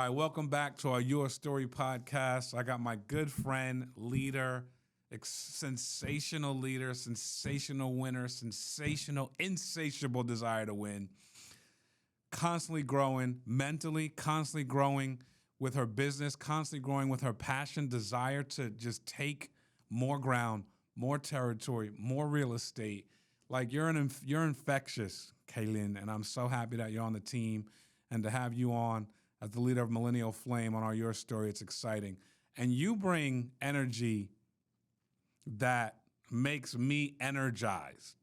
right, welcome back to our Your Story podcast. I got my good friend, leader, sensational leader, sensational winner, sensational, insatiable desire to win, constantly growing mentally, constantly growing with her business, constantly growing with her passion, desire to just take more ground, more territory, more real estate. Like you're infectious, Kedlyn, and I'm so happy that you're on the team and to have you on as the leader of Millennial Flame on our Your Story. It's exciting. And you bring energy that makes me energized.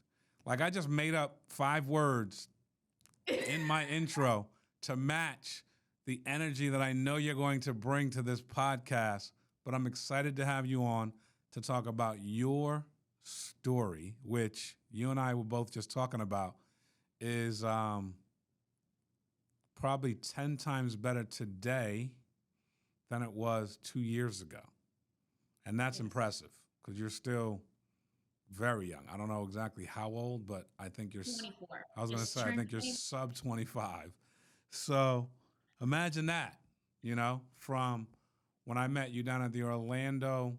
Like I just made up 5 words in my intro to match the energy that I know you're going to bring to this podcast. But I'm excited to have you on to talk about your story, which you and I were both just talking about, is probably 10 times better today than it was 2 years ago. And that's impressive because you're still very young. I don't know exactly how old, but I think you're 24. I was going to say, I think you're sub 25. So imagine that, from when I met you down at the Orlando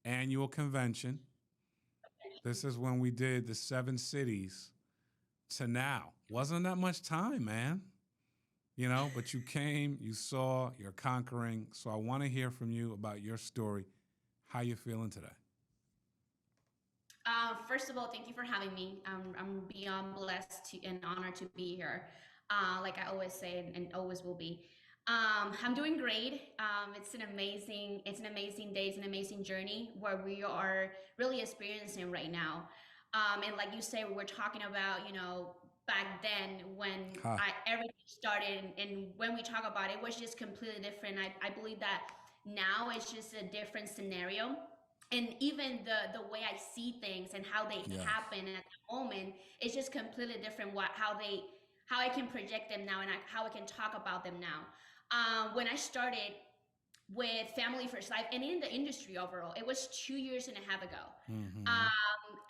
annual convention. This is when we did the 7 cities to now. Wasn't that much time, man. But you came, you saw, you're conquering. So I want to hear from you about your story. How you feeling today? First of all, thank you for having me. I'm beyond blessed and honored to be here. Like I always say, and always will be. I'm doing great. It's an amazing day. It's an amazing journey where we are really experiencing right now. And like you say, we're talking about, back then when Huh. everything started, and when we talk about it, it was just completely different. I believe that now it's just a different scenario, and even the way I see things and how they Yes. happen at the moment is just completely different. How I can project them now, and how I can talk about them now. When I started with Family First Life and in the industry overall, it was 2 years and a half ago. Mm-hmm. I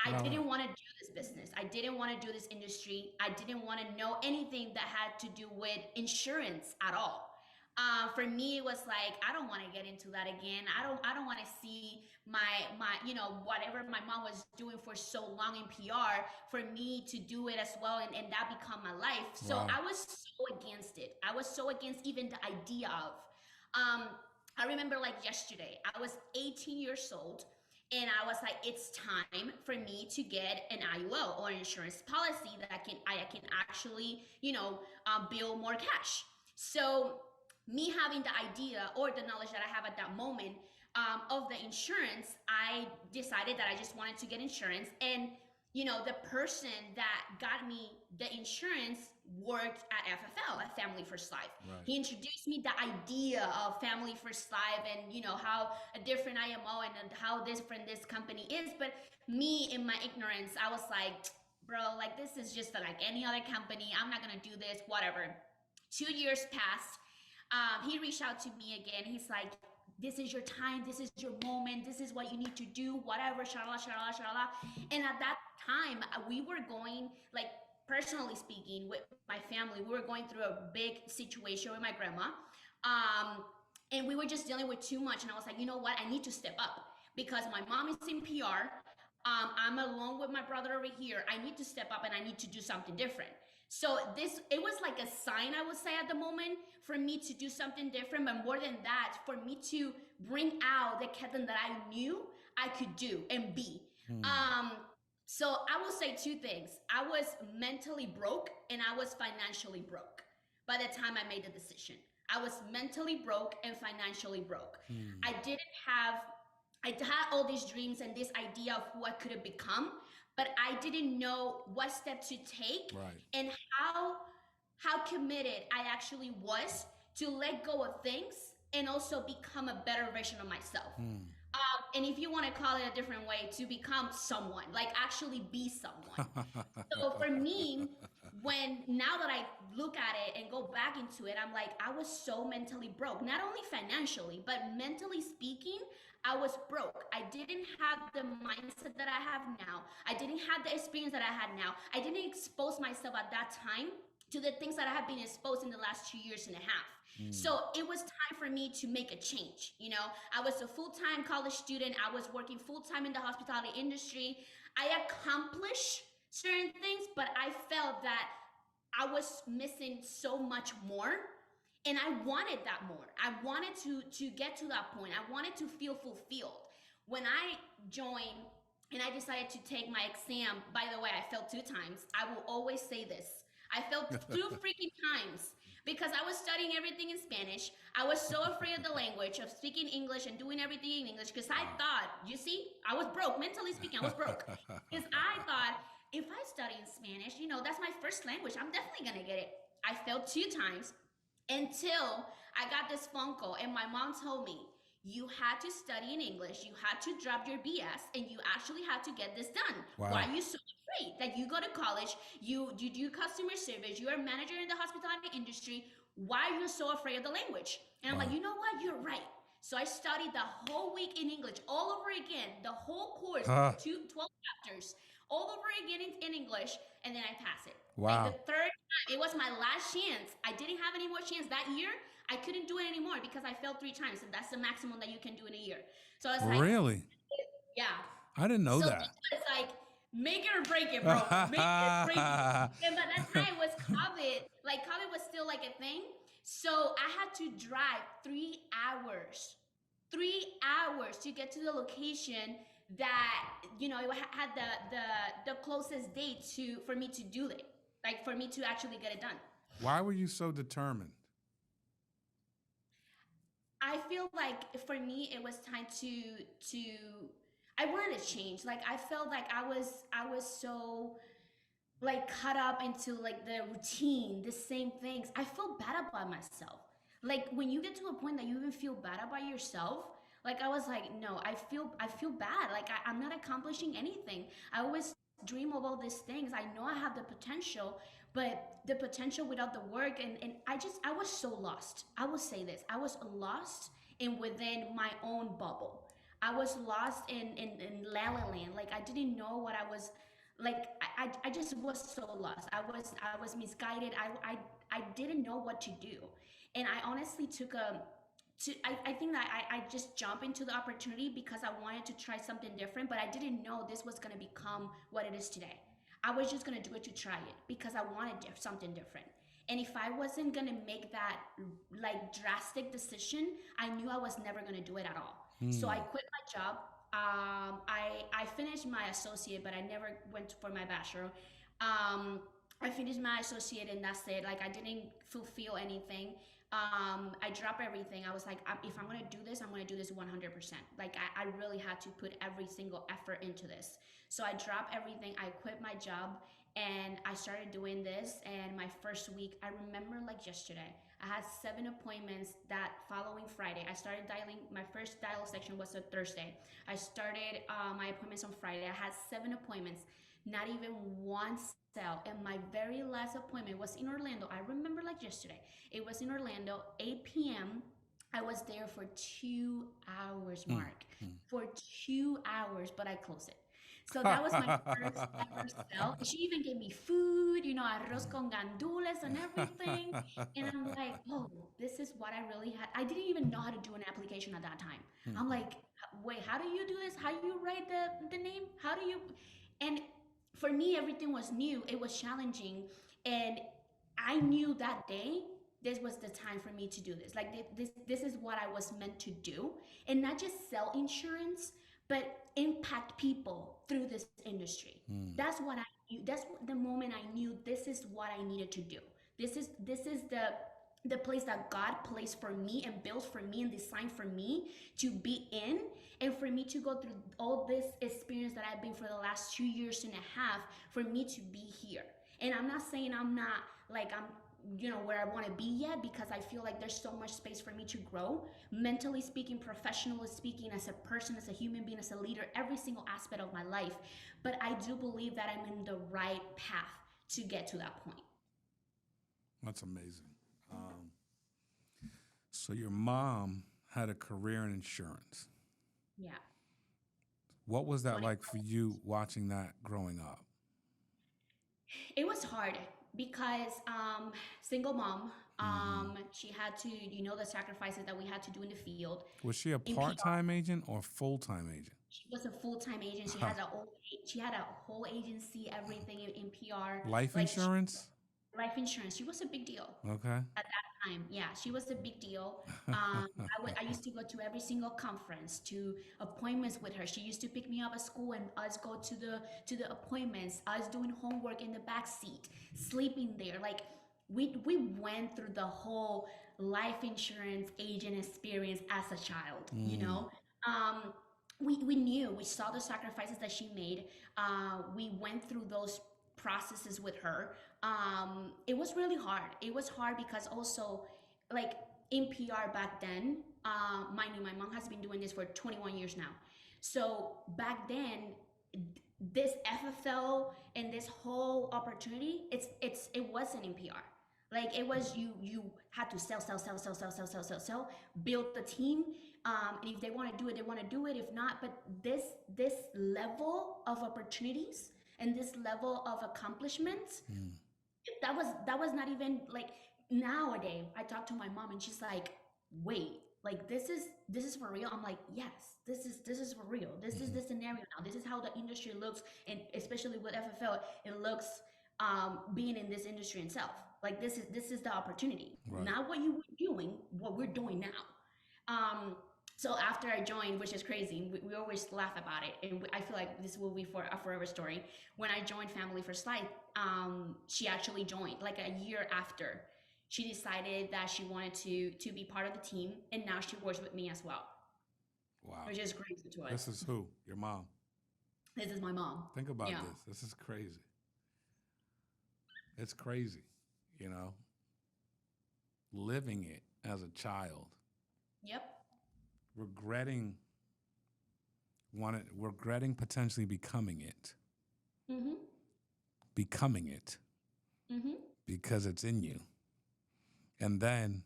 All right. didn't want to do this business. I didn't want to do this industry. I didn't want to know anything that had to do with insurance at all. For me, it was like I don't want to get into that again. I don't want to see my whatever my mom was doing for so long in PR for me to do it as well, and that become my life. So Wow. I was so against it. I was so against even the idea of. Um, I remember like yesterday, I was 18 years old. And I was like, it's time for me to get an IUL or insurance policy that I can actually, build more cash. So me having the idea or the knowledge that I have at that moment of the insurance, I decided that I just wanted to get insurance. And the person that got me the insurance worked at FFL, at Family First Life. Right. He introduced me the idea of Family First Life, and how a different IMO and how different this company is. But me, in my ignorance, I was like, bro, like this is just like any other company. I'm not gonna do this, whatever. 2 years passed. He reached out to me again. He's like, this is your time, this is your moment, this is what you need to do, whatever, shalala, shalala, shalala. And at that time, we were going, like, personally speaking, with my family, we were going through a big situation with my grandma. And we were just dealing with too much. And I was like, you know what? I need to step up because my mom is in PR. I'm alone with my brother over here. I need to step up and I need to do something different. So it was like a sign, I would say, at the moment for me to do something different. But more than that, for me to bring out the Kedlyn that I knew I could do and be. So I will say 2 things. I was mentally broke and I was financially broke by the time I made the decision. I was mentally broke and financially broke. I didn't have I had all these dreams and this idea of who I could have become, but I didn't know what step to take Right. and how committed I actually was to let go of things and also become a better version of myself. And if you want to call it a different way, to become someone, like actually be someone. So for me, when now that I look at it and go back into it, I'm like, I was so mentally broke, not only financially, but mentally speaking, I was broke. I didn't have the mindset that I have now. I didn't have the experience that I had now. I didn't expose myself at that time to the things that I have been exposed in the last 2 years and a half. So it was time for me to make a change. You know, I was a full-time college student. I was working full-time in the hospitality industry. I accomplished certain things, but I felt that I was missing so much more. And I wanted that more. I wanted to get to that point. I wanted to feel fulfilled. When I joined and I decided to take my exam, by the way, I failed 2 times. I will always say this. I failed 2 freaking times because I was studying everything in Spanish. I was so afraid of the language, of speaking English and doing everything in English because I thought, you see, I was broke. Mentally speaking, I was broke. Because I thought, if I study in Spanish, you know, that's my first language. I'm definitely going to get it. I failed 2 times until I got this phone call and my mom told me, you had to study in English, you had to drop your BS, and you actually had to get this done. Wow. Why are you so afraid? Like, you go to college, you do customer service, you're a manager in the hospitality industry. Why are you so afraid of the language? And I'm like, you know what? You're right. So I studied the whole week in English, all over again, the whole course, 12 chapters, all over again in English, and then I pass it. Wow. Like the third time, it was my last chance. I didn't have any more chance that year. I couldn't do it anymore because I failed 3 times, and that's the maximum that you can do in a year. So it's like, really? Yeah. I didn't know So that. it's like, make it or break it, bro. Make it or break it. And by that time was COVID. Like, COVID was still like a thing. So I had to drive 3 hours. 3 hours to get to the location that, you know, it had the closest date for me to do it. Like, for me to actually get it done. Why were you so determined? I feel like for me it was time to I wanted to change. Like, I felt like I was so like caught up into like the routine, the same things. I feel bad about myself. Like, when you get to a point that you even feel bad about yourself, like, I was like, no, I feel bad. Like, I'm not accomplishing anything. I always dream of all these things. I know I have the potential, but the potential without the work, and I was so lost. I will say this. I was lost in within my own bubble. I was lost in La La Land. Like, I didn't know what I was like. I just was so lost. I was misguided. I didn't know what to do. And I honestly took I think that I just jumped into the opportunity because I wanted to try something different, but I didn't know this was going to become what it is today. I was just going to do it to try it because I wanted something different. And if I wasn't going to make that like drastic decision, I knew I was never going to do it at all. So I quit my job. I finished my associate, but I never went for my bachelor. I finished my associate and that's it. Like, I didn't fulfill anything. I dropped everything. I was like, if I'm going to do this, I'm going to do this 100%. Like, I really had to put every single effort into this. So I dropped everything. I quit my job and I started doing this. And my first week, I remember like yesterday, I had 7 appointments that following Friday. I started dialing. My first dial section was a Thursday. I started my appointments on Friday. I had 7 appointments, not even one sale. And my very last appointment was in Orlando. I remember like yesterday. It was in Orlando, 8 p.m. I was there for 2 hours, Mark. For 2 hours, but I closed it. So that was my first ever sale. She even gave me food, you know, arroz con gandules and everything. And I'm like, oh, this is what I really had. I didn't even know how to do an application at that time. I'm like, wait, how do you do this? How do you write the name? How do you? And for me, everything was new. It was challenging. And I knew that day, this was the time for me to do this. Like, this is what I was meant to do. And not just sell insurance, but impact people through this industry. That's what I knew. That's the moment I knew this is what I needed to do. This is the place that God placed for me and built for me and designed for me to be in, and for me to go through all this experience that I've been for the last 2 years and a half, for me to be here. And I'm not saying I'm not like I'm where I want to be yet, because I feel like there's so much space for me to grow, mentally speaking, professionally speaking, as a person, as a human being, as a leader, every single aspect of my life. But I do believe that I'm in the right path to get to that point. That's amazing. So your mom had a career in insurance. Yeah. What was that like for you watching that growing up? It was hard. because single mom, Hmm. she had to, the sacrifices that we had to do in the field. Was she a In PR, part-time agent or full-time agent? she was a full-time agent. Huh. She had a whole agency, everything in PR. Life Like insurance? life insurance. She was a big deal Okay. at that time. Yeah, she was a big deal. I used to go to every single conference, to appointments with her. She used to pick me up at school and us go to the appointments. Us doing homework in the back seat, sleeping there. Like we went through the whole life insurance agent experience as a child. Mm. Um, we knew, we saw the sacrifices that she made. We went through those processes with her. It was really hard. It was hard because also, like in PR back then, mind you, my mom has been doing this for 21 years now. So back then, this FFL and this whole opportunity, it wasn't in PR. Like it was, you had to sell, build the team. And if they want to do it, they want to do it. If not, but this level of opportunities and this level of accomplishments, Mm. that was not even like, nowadays I talk to my mom and she's like, wait, like this is for real. I'm like, yes, this is for real. This is Mhm. the scenario now. This is how the industry looks, and especially with FFL, it looks, being in this industry itself. Like this is the opportunity, Right. not what you were doing, what we're doing now. um so after I joined, which is crazy, we always laugh about it, and I feel like this will be for a forever story. When I joined Family First Life, she actually joined like a year after. She decided that she wanted to be part of the team, and now she works with me as well, Wow. which is crazy to This us. is who? Your mom. This is my mom. Think about Yeah. this. This is crazy. It's crazy, you know, living it as a child, Yep. regretting regretting potentially Mm-hmm. becoming it Mm-hmm. because it's in you. And then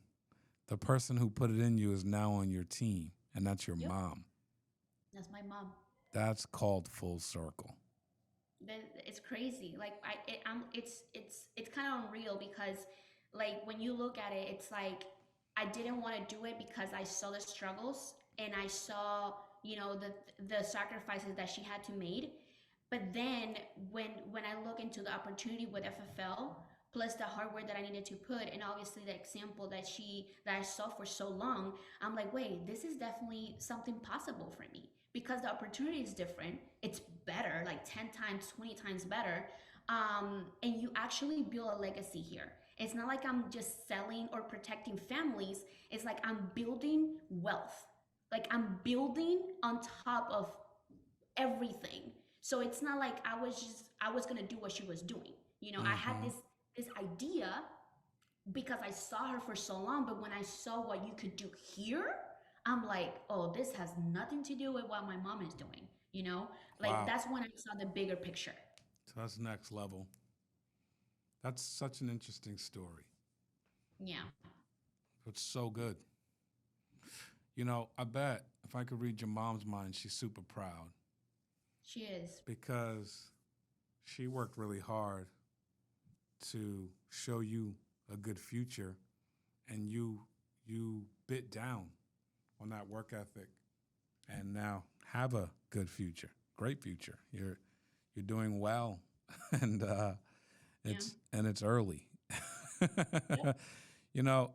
the person who put it in you is now on your team, and that's your Yep. mom. That's my mom. That's called full circle. It's crazy. Like it's kind of unreal because, like, when you look at it, it's like I didn't want to do it because I saw the struggles and I saw, the sacrifices that she had to made. But then when I look into the opportunity with FFL, plus the hard work that I needed to put, and obviously the example that I saw for so long, I'm like, wait, this is definitely something possible for me because the opportunity is different. It's better, like 10 times, 20 times better. And you actually build a legacy here. It's not like I'm just selling or protecting families. It's like I'm building wealth. Like I'm building on top of everything. So it's not like I was gonna do what she was doing. I had Hmm. this idea because I saw her for so long, but when I saw what you could do here, I'm like, oh, this has nothing to do with what my mom is doing. Like Wow. that's when I saw the bigger picture. So that's next level. That's such an interesting story. Yeah, It's so good. You know, I bet if I could read your mom's mind, she's super proud she is. because she worked really hard to show you a good future, and you bit down on that work ethic and now have a good future, great future. You're doing well, and Yeah. it's early. Yep. You know,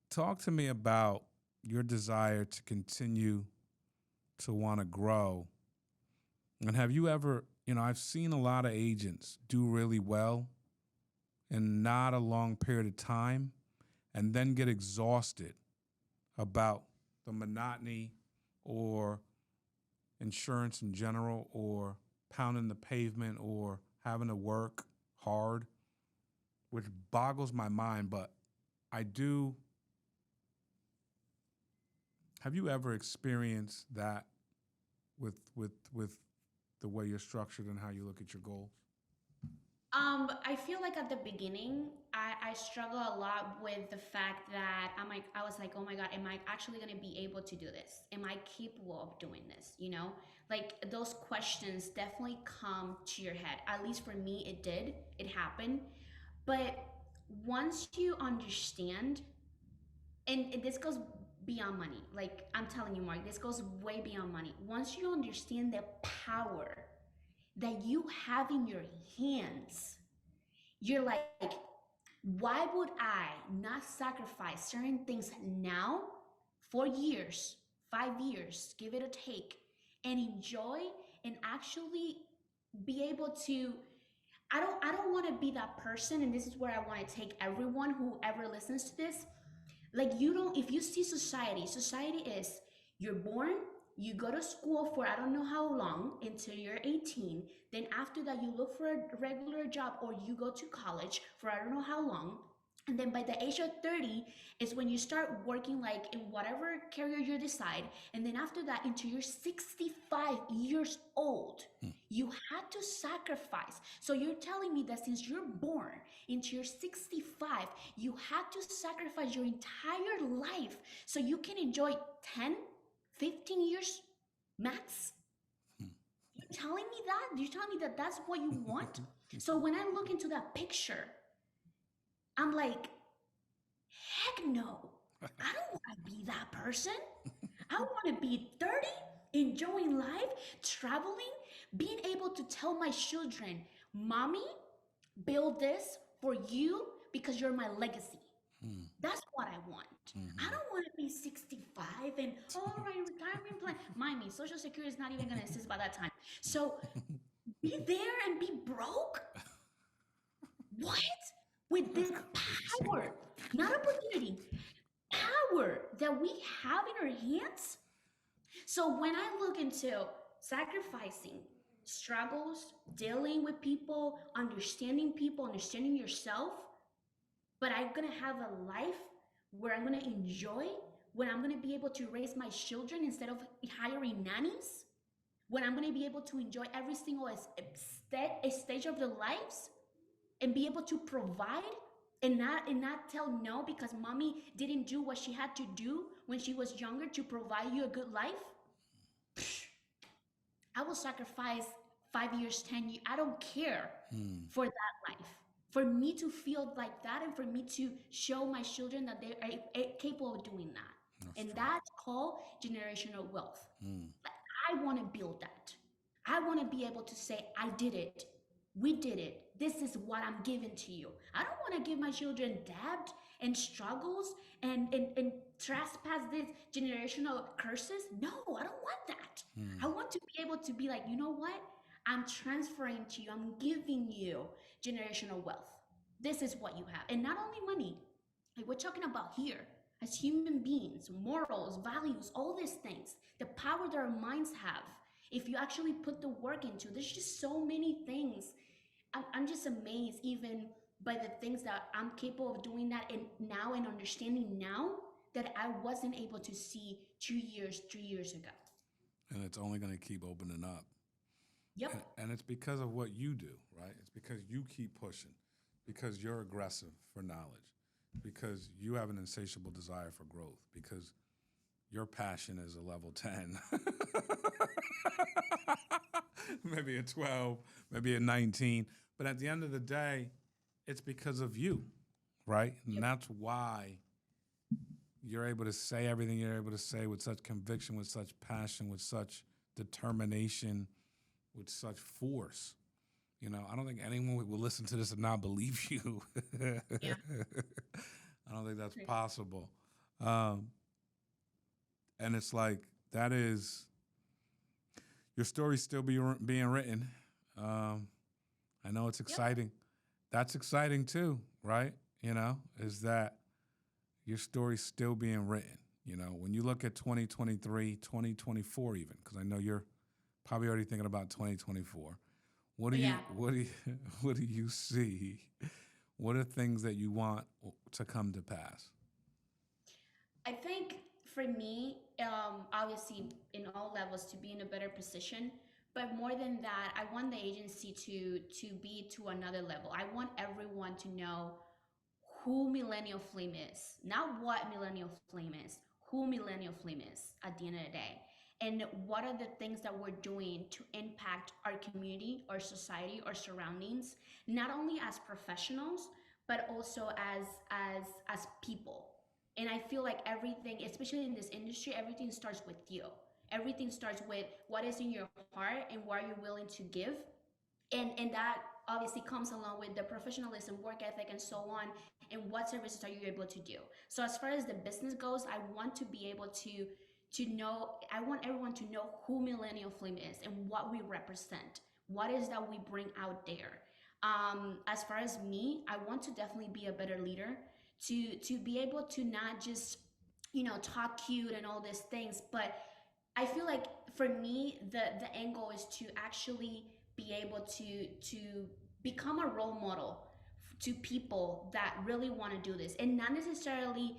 talk to me about your desire to continue to want to grow. And have you ever, I've seen a lot of agents do really well in not a long period of time and then get exhausted about the monotony or insurance in general or pounding the pavement or having to work hard, which boggles my mind. But I do. Have you ever experienced that with the way you're structured and how you look at your goals? I feel like at the beginning, I struggle a lot with the fact that I was like, oh my God, am I actually gonna be able to do this? Am I capable of doing this? Like those questions definitely come to your head. At least for me, it did. It happened. But once you understand, and this goes beyond money. Like I'm telling you, Mark, this goes way beyond money. Once you understand the power that you have in your hands, you're like, why would I not sacrifice certain things now, 4 years, 5 years, give it a take, and enjoy and actually be able to. I don't want to be that person, and this is where I want to take everyone who ever listens to this. Like you don't, if you see society is you're born, you go to school for I don't know how long until you're 18, then after that you look for a regular job or you go to college for I don't know how long, and then by the age of 30 is when you start working like in whatever career you decide, and then after that until you're 65 years old you had to sacrifice. So you're telling me that since you're born into your 65, you had to sacrifice your entire life so you can enjoy 10, 15 years max? You're telling me that? You're telling me that that's what you want? So when I look into that picture, I'm like, heck no. I don't want to be that person. I want to be 30, enjoying life, traveling, being able to tell my children, Mommy, build this for you because you're my legacy. That's what I want. I don't want to be 65 and, all right, retirement plan. Mind me, Social Security is not even going to exist by that time. So be there and be broke? What? With this power, not opportunity, power that we have in our hands? So when I look into sacrificing, struggles, dealing with people, understanding yourself, but I'm gonna have a life where I'm gonna enjoy, when I'm gonna be able to raise my children instead of hiring nannies, when I'm gonna be able to enjoy every single stage of their lives and be able to provide and not tell no because mommy didn't do what she had to do when she was younger to provide you a good life. I will sacrifice 5 years, 10 years. I don't care for that life. For me to feel like that and for me to show my children that they are capable of doing that. And that's called generational wealth. Like, I want to build that. I want to be able to say, I did it. We did it. This is what I'm giving to you. I don't want to give my children debt and struggles and trespass these generational curses. No, I don't want that. I want to be able to be like, you know what? I'm transferring to you, I'm giving you generational wealth. This is what you have. And not only money, like we're talking about here, as human beings, morals, values, all these things, the power that our minds have. If you actually put the work into, there's just so many things. I'm just amazed even by the things that I'm capable of doing that and now and understanding now that I wasn't able to see 2 years, 3 years ago. And it's only going to keep opening up. Yep. And it's because of what you do, right? It's because you keep pushing, because you're aggressive for knowledge, because you have an insatiable desire for growth, because your passion is a level 10, maybe a 12, maybe a 19. But at the end of the day, it's because of you, right? And that's why you're able to say everything you're able to say with such conviction, with such passion, with such determination, with such force. You know, I don't think anyone will listen to this and not believe you. Yeah. I don't think that's possible. And it's like, that is, your story's still being written. I know it's exciting. That's exciting too, right? You know, is that your story's still being written. You know, when you look at 2023, 2024 even, because I know you're probably already thinking about 2024. What do you see? What are things that you want to come to pass? I think for me, obviously in all levels to be in a better position, but more than that, I want the agency to be to another level. I want everyone to know who Millennial Flame is, not what Millennial Flame is, who Millennial Flame is at the end of the day. And what are the things that we're doing to impact our community, our society, our surroundings, not only as professionals, but also as people. And I feel like everything, especially in this industry, everything starts with you. Everything starts with what is in your heart and what you're willing to give. And that obviously comes along with the professionalism, work ethic, and so on, and what services are you able to do. So as far as the business goes, I want to be able to know, I want everyone to know who Millennial Flame is and what we represent, what is that we bring out there. As far as me, I want to definitely be a better leader, to be able to not just, talk cute and all these things, but I feel like for me, the end goal is to actually be able to become a role model to people that really want to do this, and not necessarily,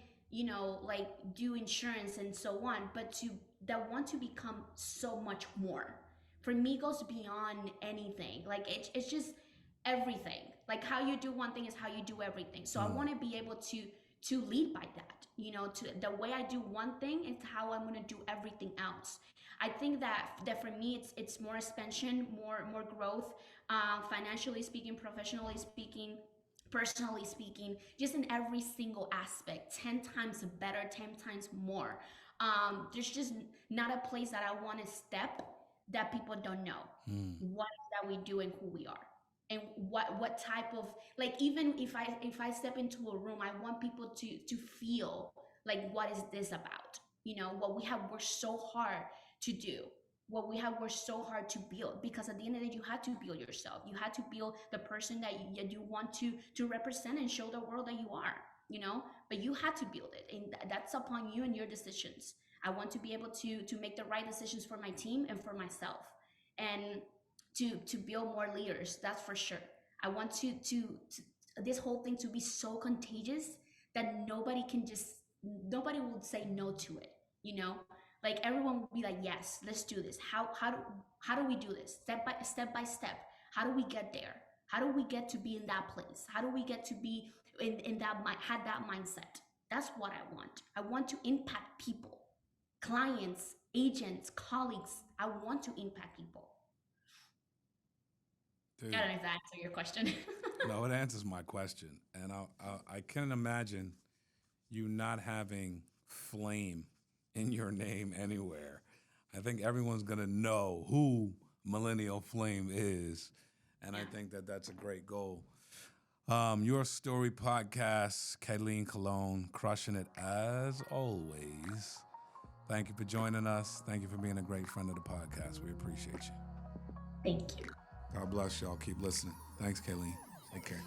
like do insurance and so on, but to that want to become so much more. For me, it goes beyond anything. Like it's just everything. Like how you do one thing is how you do everything. So I want to be able to lead by that. To the way I do one thing is how I'm going to do everything else. I think that for me, it's more expansion, more growth, financially speaking, professionally speaking, personally speaking, just in every single aspect, 10 times better, 10 times more. There's just not a place that I want to step that people don't know what that we do and who we are, and what type of, like, even if I step into a room, I want people to feel like, what is this about? What we have worked so hard to do, what we have worked so hard to build, because at the end of the day, you had to build yourself. You had to build the person that you want to represent and show the world that you are, but you had to build it, and that's upon you and your decisions. I want to be able to make the right decisions for my team and for myself, and to build more leaders. That's for sure. I want to this whole thing to be so contagious that nobody will say no to it. Like everyone will be like, yes, let's do this. How do we do this, step by step? How do we get there? How do we get to be in that place? How do we get to be in that had that mindset? That's what I want. I want to impact people, clients, agents, colleagues. I want to impact people. Dude, I don't know if that answers your question. no, it answers my question. And I can't imagine you not having flame in your name anywhere. I think everyone's going to know who Millennial Flame is. And I think that that's a great goal. Your Story podcast, Kedlyn Colon, crushing it as always. Thank you for joining us. Thank you for being a great friend of the podcast. We appreciate you. Thank you. God bless y'all. Keep listening. Thanks, Kedlyn. Take care.